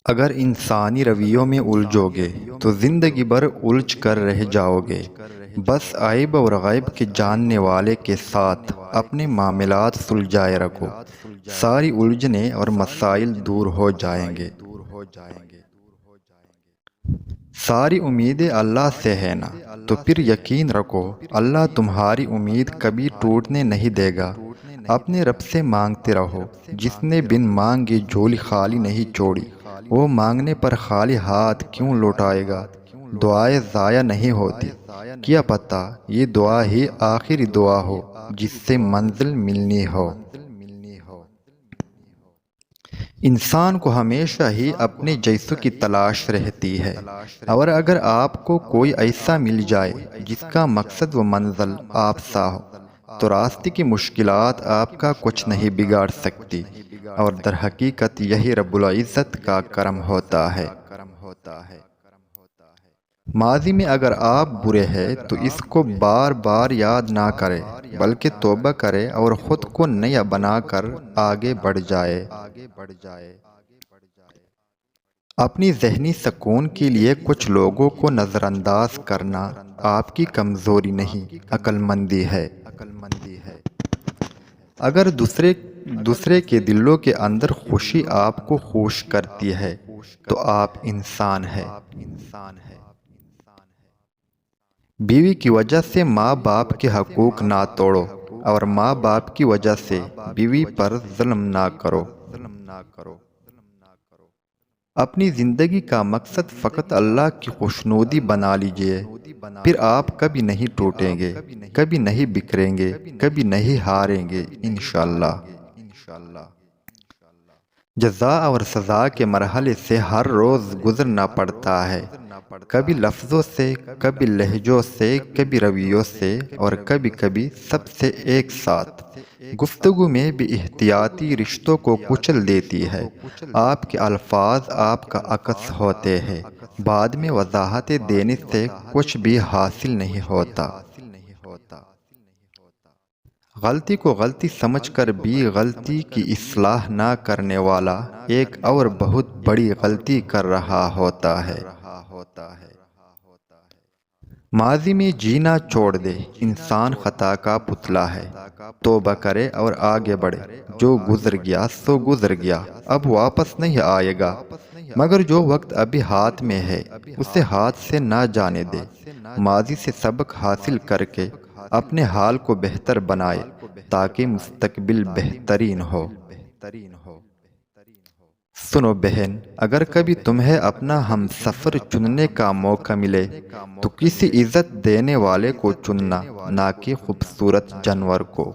اگر انسانی رویوں میں الجھو گے تو زندگی بھر الجھ کر رہ جاؤ گے۔ بس عیب اور غیب کے جاننے والے کے ساتھ اپنے معاملات سلجھائے رکھو، ساری الجھنیں اور مسائل دور ہو جائیں گے۔ ساری امیدیں اللہ سے ہے نا، تو پھر یقین رکھو اللہ تمہاری امید کبھی ٹوٹنے نہیں دے گا۔ اپنے رب سے مانگتے رہو، جس نے بن مانگے جھولی خالی نہیں چھوڑی، وہ مانگنے پر خالی ہاتھ کیوں لوٹائے گا؟ دعائیں ضائع نہیں ہوتی، کیا پتہ یہ دعا ہی آخری دعا ہو جس سے منزل ملنی ہو۔ انسان کو ہمیشہ ہی اپنے جیسوں کی تلاش رہتی ہے، اور اگر آپ کو کوئی ایسا مل جائے جس کا مقصد و منزل آپ سا ہو، تو راستے کی مشکلات آپ کا کچھ نہیں بگاڑ سکتی، اور در حقیقت یہی رب العزت کا کرم ہوتا ہے۔ ماضی میں اگر آپ برے ہیں تو اس کو بار بار یاد نہ کریں، بلکہ توبہ کریں اور خود کو نیا بنا کر آگے بڑھ جائیں۔ اپنی ذہنی سکون کے لیے کچھ لوگوں کو نظر انداز کرنا آپ کی کمزوری نہیں، عقل مندی ہے۔ اگر دوسرے کے دلوں کے اندر خوشی آپ کو خوش کرتی ہے تو آپ انسان ہیں۔ بیوی کی وجہ سے ماں باپ کے حقوق نہ توڑو، اور ماں باپ کی وجہ سے بیوی پر ظلم نہ کرو۔ اپنی زندگی کا مقصد فقط اللہ کی خوشنودی بنا لیجئے، پھر آپ کبھی نہیں ٹوٹیں گے، کبھی نہیں بکھریں گے، کبھی نہیں ہاریں گے انشاءاللہ۔ جزا اور سزا کے مرحلے سے ہر روز گزرنا پڑتا ہے، کبھی لفظوں سے، کبھی لہجوں سے، کبھی رویوں سے، اور کبھی کبھی سب سے ایک ساتھ۔ گفتگو میں بھی احتیاطی رشتوں کو کچل دیتی ہے۔ آپ کے الفاظ آپ کا عکس ہوتے ہیں، بعد میں وضاحتیں دینے سے کچھ بھی حاصل نہیں ہوتا۔ غلطی کو غلطی سمجھ کر بھی غلطی کی اصلاح نہ کرنے والا ایک اور بہت بڑی غلطی کر رہا ہوتا ہے۔ ماضی میں جینا چھوڑ دے، انسان خطا کا پتلا ہے۔ توبہ کرے اور آگے بڑھے، جو گزر گیا سو گزر گیا، اب واپس نہیں آئے گا۔ مگر جو وقت ابھی ہاتھ میں ہے اسے ہاتھ سے نہ جانے دے۔ ماضی سے سبق حاصل کر کے اپنے حال کو بہتر بنائے تاکہ مستقبل بہترین ہو۔ سنو بہن، اگر کبھی تمہیں اپنا ہم سفر چننے کا موقع ملے تو کسی عزت دینے والے کو چننا، نہ کہ خوبصورت جانور کو۔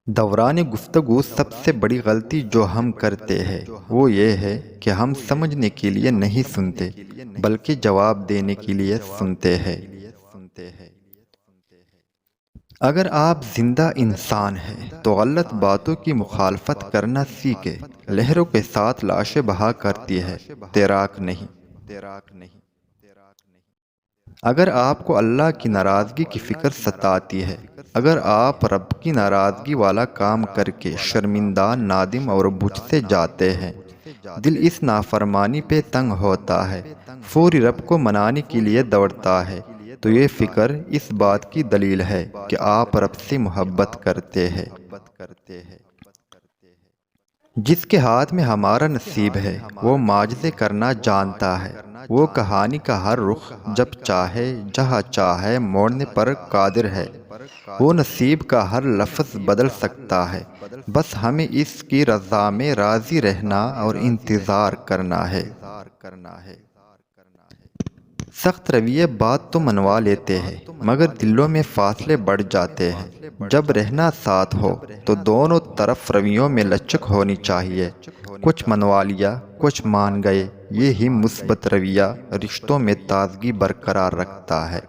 دوران گفتگو سب سے بڑی غلطی جو ہم کرتے ہیں وہ یہ ہے کہ ہم سمجھنے کے لیے نہیں سنتے، بلکہ جواب دینے کے لیے سنتے ہیں۔ اگر آپ زندہ انسان ہیں تو غلط باتوں کی مخالفت کرنا سیکھیں۔ لہروں کے ساتھ لاشیں بہا کرتی ہے، تیراک نہیں۔ اگر آپ کو اللہ کی ناراضگی کی فکر ستاتی ہے، اگر آپ رب کی ناراضگی والا کام کر کے شرمندہ، نادم اور بجھ سے جاتے ہیں، دل اس نافرمانی پہ تنگ ہوتا ہے، فوری رب کو منانے کے لیے دوڑتا ہے، تو یہ فکر اس بات کی دلیل ہے کہ آپ رب سے محبت کرتے ہیں۔ جس کے ہاتھ میں ہمارا نصیب ہے وہ معجزے کرنا جانتا ہے، وہ کہانی کا ہر رخ جب چاہے جہاں چاہے موڑنے پر قادر ہے، وہ نصیب کا ہر لفظ بدل سکتا ہے، بس ہمیں اس کی رضا میں راضی رہنا اور انتظار کرنا ہے۔ سخت رویے بات تو منوا لیتے ہیں مگر دلوں میں فاصلے بڑھ جاتے ہیں۔ جب رہنا ساتھ ہو تو دونوں طرف رویوں میں لچک ہونی چاہیے، کچھ منوا لیا کچھ مان گئے، یہی مثبت رویہ رشتوں میں تازگی برقرار رکھتا ہے۔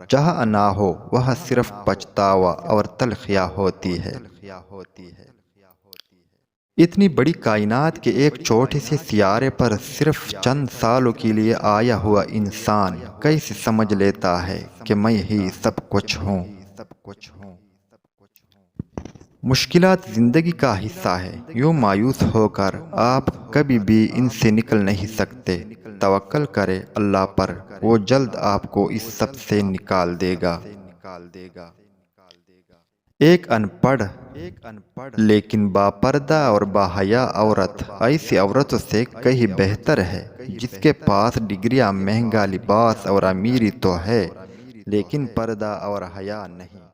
جہاں نہ ہو وہاں صرف پچھتاوا اور تلخیاں ہوتی ہے۔ اتنی بڑی کائنات کے ایک چھوٹے سے سیارے پر صرف چند سالوں کے لیے آیا ہوا انسان کیسے سمجھ لیتا ہے کہ میں ہی سب کچھ ہوں؟ مشکلات زندگی کا حصہ ہے، یوں مایوس ہو کر آپ کبھی بھی ان سے نکل نہیں سکتے۔ توکل کرے اللہ پر، وہ جلد آپ کو اس سب سے نکال دے گا۔ ایک ان پڑھ لیکن باپردہ اور باحیا عورت ایسی عورتوں سے کہیں بہتر ہے جس کے پاس ڈگریاں، مہنگا لباس اور امیری تو ہے لیکن پردہ اور حیا نہیں۔